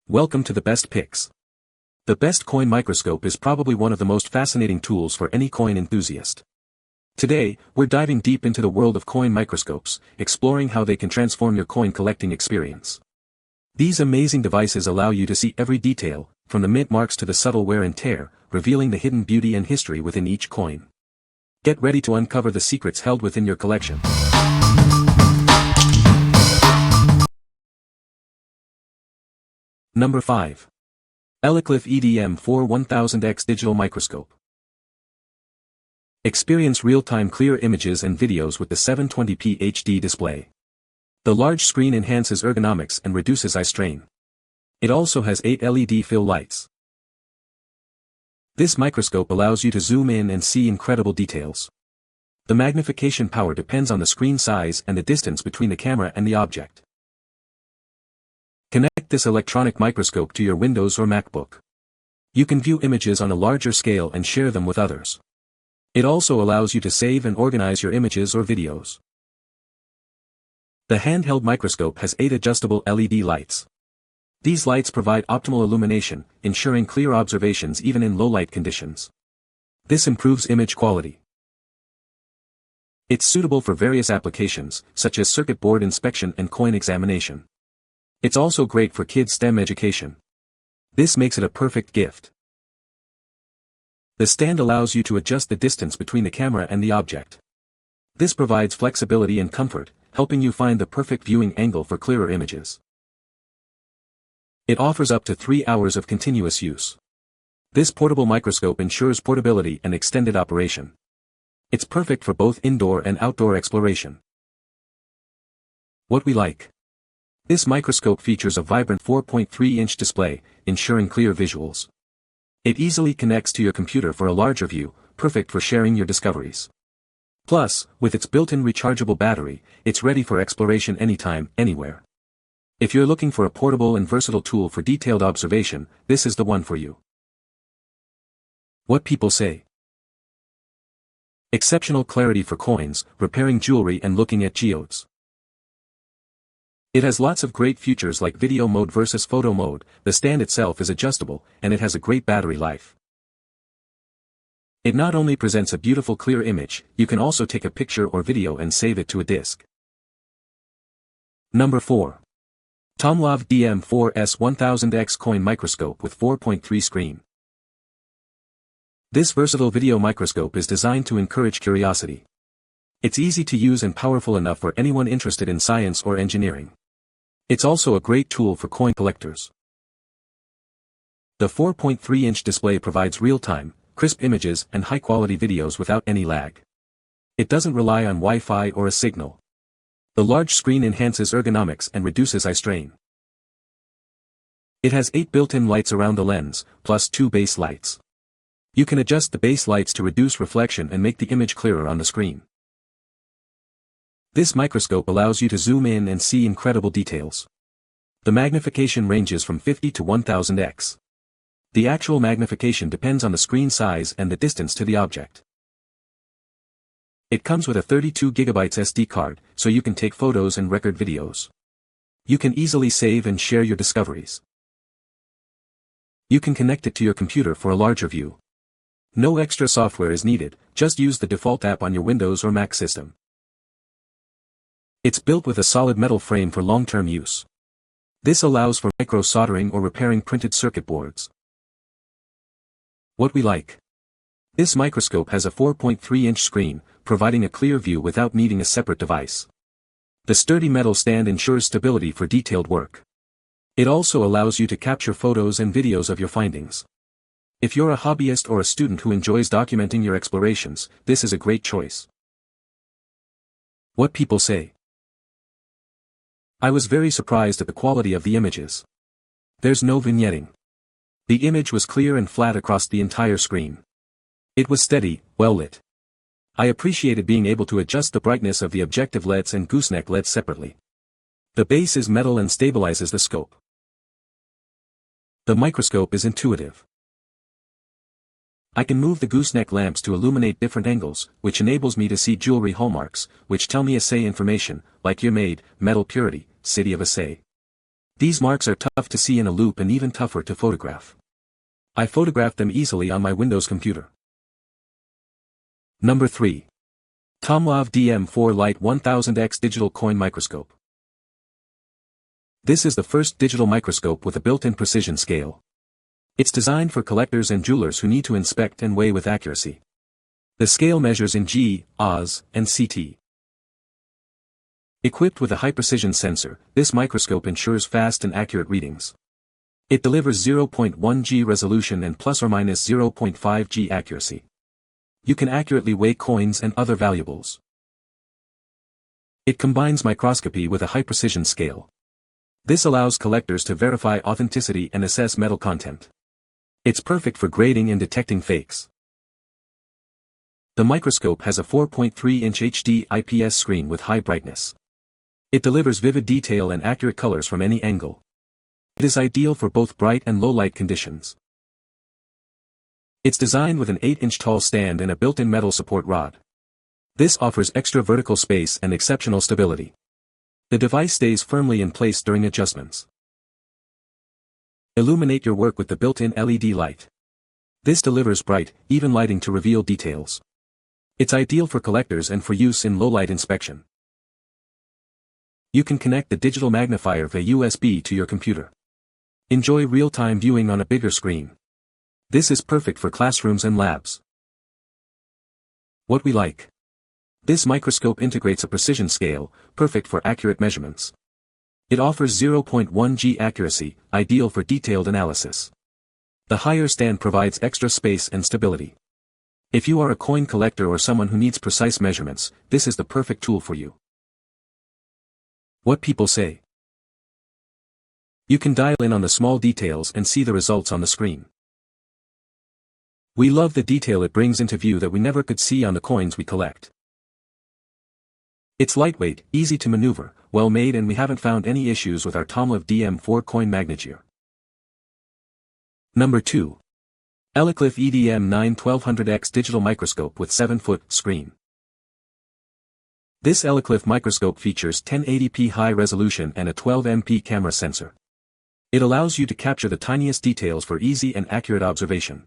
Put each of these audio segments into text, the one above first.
Welcome to the Best Picks. The best coin microscope is probably one of the most fascinating tools for any coin enthusiast. Today, we're diving deep into the world of coin microscopes, exploring how they can transform your coin collecting experience. These amazing devices allow you to see every detail, from the mint marks to the subtle wear and tear, revealing the hidden beauty and history within each coin. Get ready to uncover the secrets held within your collection. Number 5. Elikliv EDM4 1000X Digital Microscope. Experience real-time clear images and videos with the 720p HD display. The large screen enhances ergonomics and reduces eye strain. It also has 8 LED fill lights. This microscope allows you to zoom in and see incredible details. The magnification power depends on the screen size and the distance between the camera and the object. Connect this electronic microscope to your Windows or MacBook. You can view images on a larger scale and share them with others. It also allows you to save and organize your images or videos. The handheld microscope has 8 adjustable LED lights. These lights provide optimal illumination, ensuring clear observations even in low-light conditions. This improves image quality. It's suitable for various applications, such as circuit board inspection and coin examination. It's also great for kids' STEM education. This makes it a perfect gift. The stand allows you to adjust the distance between the camera and the object. This provides flexibility and comfort, helping you find the perfect viewing angle for clearer images. It offers up to 3 hours of continuous use. This portable microscope ensures portability and extended operation. It's perfect for both indoor and outdoor exploration. What we like. This microscope features a vibrant 4.3-inch display, ensuring clear visuals. It easily connects to your computer for a larger view, perfect for sharing your discoveries. Plus, with its built-in rechargeable battery, it's ready for exploration anytime, anywhere. If you're looking for a portable and versatile tool for detailed observation, this is the one for you. What people say. Exceptional clarity for coins, repairing jewelry and looking at geodes. It has lots of great features like video mode versus photo mode, the stand itself is adjustable, and it has a great battery life. It not only presents a beautiful clear image, you can also take a picture or video and save it to a disk. Number 4. TOMLOV DM4S 1000X Coin Microscope with 4.3 screen. This versatile video microscope is designed to encourage curiosity. It's easy to use and powerful enough for anyone interested in science or engineering. It's also a great tool for coin collectors. The 4.3-inch display provides real-time, crisp images and high-quality videos without any lag. It doesn't rely on Wi-Fi or a signal. The large screen enhances ergonomics and reduces eye strain. It has 8 built-in lights around the lens, plus 2 base lights. You can adjust the base lights to reduce reflection and make the image clearer on the screen. This microscope allows you to zoom in and see incredible details. The magnification ranges from 50 to 1000x. The actual magnification depends on the screen size and the distance to the object. It comes with a 32GB SD card, so you can take photos and record videos. You can easily save and share your discoveries. You can connect it to your computer for a larger view. No extra software is needed, just use the default app on your Windows or Mac system. It's built with a solid metal frame for long-term use. This allows for micro-soldering or repairing printed circuit boards. What we like. This microscope has a 4.3-inch screen, providing a clear view without needing a separate device. The sturdy metal stand ensures stability for detailed work. It also allows you to capture photos and videos of your findings. If you're a hobbyist or a student who enjoys documenting your explorations, this is a great choice. What people say. I was very surprised at the quality of the images. There's no vignetting. The image was clear and flat across the entire screen. It was steady, well lit. I appreciated being able to adjust the brightness of the objective LEDs and gooseneck LEDs separately. The base is metal and stabilizes the scope. The microscope is intuitive. I can move the gooseneck lamps to illuminate different angles, which enables me to see jewelry hallmarks, which tell me assay information, like year made, metal purity, city of assay. These marks are tough to see in a loupe and even tougher to photograph. I photographed them easily on my Windows computer. Number 3. TOMLOV DM4 Lite 1000X Digital Coin Microscope. This is the first digital microscope with a built-in precision scale. It's designed for collectors and jewelers who need to inspect and weigh with accuracy. The scale measures in G, Oz, and CT. Equipped with a high-precision sensor, this microscope ensures fast and accurate readings. It delivers 0.1 G resolution and plus or minus 0.5 G accuracy. You can accurately weigh coins and other valuables. It combines microscopy with a high-precision scale. This allows collectors to verify authenticity and assess metal content. It's perfect for grading and detecting fakes. The microscope has a 4.3-inch HD IPS screen with high brightness. It delivers vivid detail and accurate colors from any angle. It is ideal for both bright and low light conditions. It's designed with an 8-inch tall stand and a built-in metal support rod. This offers extra vertical space and exceptional stability. The device stays firmly in place during adjustments. Illuminate your work with the built-in LED light. This delivers bright, even lighting to reveal details. It's ideal for collectors and for use in low-light inspection. You can connect the digital magnifier via USB to your computer. Enjoy real-time viewing on a bigger screen. This is perfect for classrooms and labs. What we like. This microscope integrates a precision scale, perfect for accurate measurements. It offers 0.1 G accuracy, ideal for detailed analysis. The higher stand provides extra space and stability. If you are a coin collector or someone who needs precise measurements, this is the perfect tool for you. What people say. You can dial in on the small details and see the results on the screen. We love the detail it brings into view that we never could see on the coins we collect. It's lightweight, easy to maneuver, well made, and we haven't found any issues with our TOMLOV DM4 coin magnegear. Number 2. Elikliv EDM9 1200X Digital Microscope with 7-foot screen. This Elikliv microscope features 1080p high resolution and a 12MP camera sensor. It allows you to capture the tiniest details for easy and accurate observation.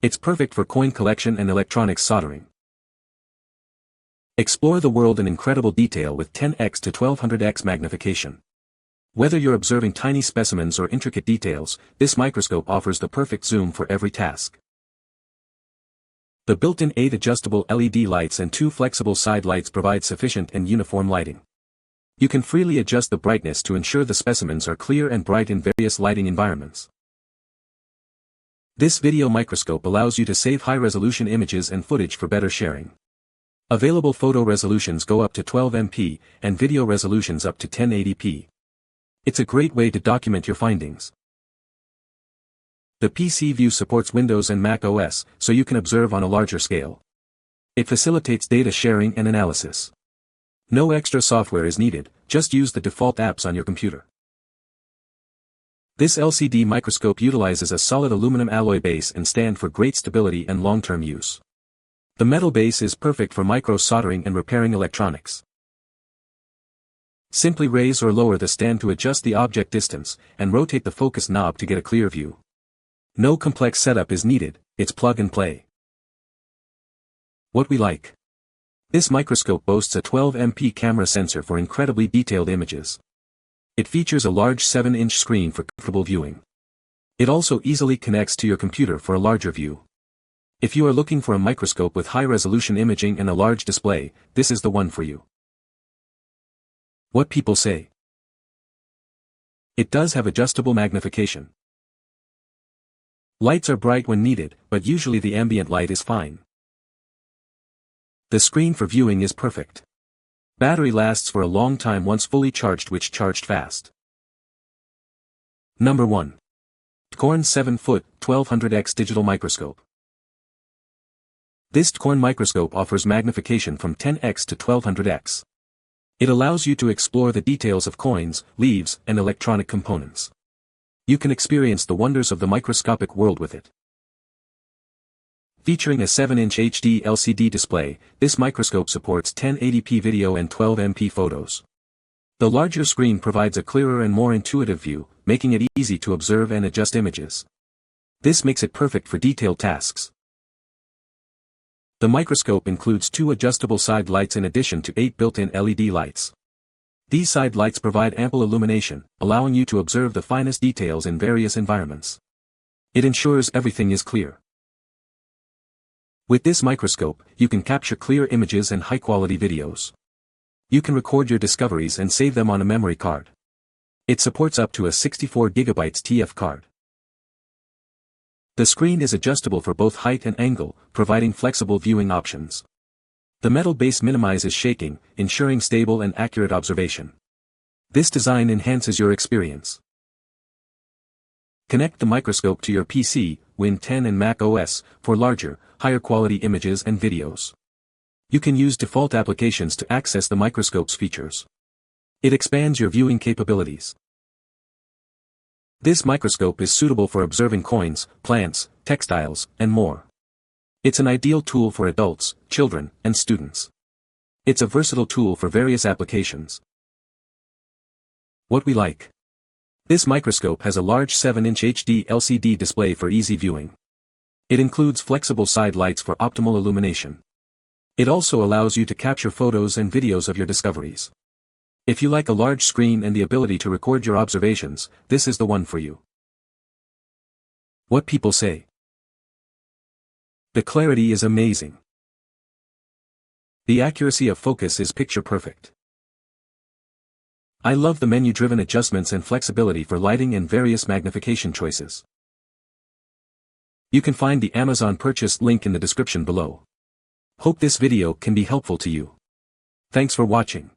It's perfect for coin collection and electronics soldering. Explore the world in incredible detail with 10x to 1200x magnification. Whether you're observing tiny specimens or intricate details, this microscope offers the perfect zoom for every task. The built-in 8 adjustable LED lights and 2 flexible side lights provide sufficient and uniform lighting. You can freely adjust the brightness to ensure the specimens are clear and bright in various lighting environments. This video microscope allows you to save high-resolution images and footage for better sharing. Available photo resolutions go up to 12MP, and video resolutions up to 1080p. It's a great way to document your findings. The PC view supports Windows and Mac OS, so you can observe on a larger scale. It facilitates data sharing and analysis. No extra software is needed, just use the default apps on your computer. This LCD microscope utilizes a solid aluminum alloy base and stand for great stability and long-term use. The metal base is perfect for micro-soldering and repairing electronics. Simply raise or lower the stand to adjust the object distance, and rotate the focus knob to get a clear view. No complex setup is needed, it's plug and play. What we like. This microscope boasts a 12MP camera sensor for incredibly detailed images. It features a large 7-inch screen for comfortable viewing. It also easily connects to your computer for a larger view. If you are looking for a microscope with high-resolution imaging and a large display, this is the one for you. What people say. It does have adjustable magnification. Lights are bright when needed, but usually the ambient light is fine. The screen for viewing is perfect. Battery lasts for a long time once fully charged, which charged fast. Number 1. Dcorn 7-foot 1200x Digital Microscope. This Dcorn microscope offers magnification from 10x to 1200x. It allows you to explore the details of coins, leaves, and electronic components. You can experience the wonders of the microscopic world with it. Featuring a 7-inch HD LCD display, this microscope supports 1080p video and 12MP photos. The larger screen provides a clearer and more intuitive view, making it easy to observe and adjust images. This makes it perfect for detailed tasks. The microscope includes 2 adjustable side lights in addition to 8 built-in LED lights. These side lights provide ample illumination, allowing you to observe the finest details in various environments. It ensures everything is clear. With this microscope, you can capture clear images and high-quality videos. You can record your discoveries and save them on a memory card. It supports up to a 64 GB TF card. The screen is adjustable for both height and angle, providing flexible viewing options. The metal base minimizes shaking, ensuring stable and accurate observation. This design enhances your experience. Connect the microscope to your PC, Win 10 and Mac OS, for larger, higher quality images and videos. You can use default applications to access the microscope's features. It expands your viewing capabilities. This microscope is suitable for observing coins, plants, textiles, and more. It's an ideal tool for adults, children, and students. It's a versatile tool for various applications. What we like. This microscope has a large 7-inch HD LCD display for easy viewing. It includes flexible side lights for optimal illumination. It also allows you to capture photos and videos of your discoveries. If you like a large screen and the ability to record your observations, this is the one for you. What people say. The clarity is amazing. The accuracy of focus is picture perfect. I love the menu-driven adjustments and flexibility for lighting and various magnification choices. You can find the Amazon purchase link in the description below. Hope this video can be helpful to you. Thanks for watching.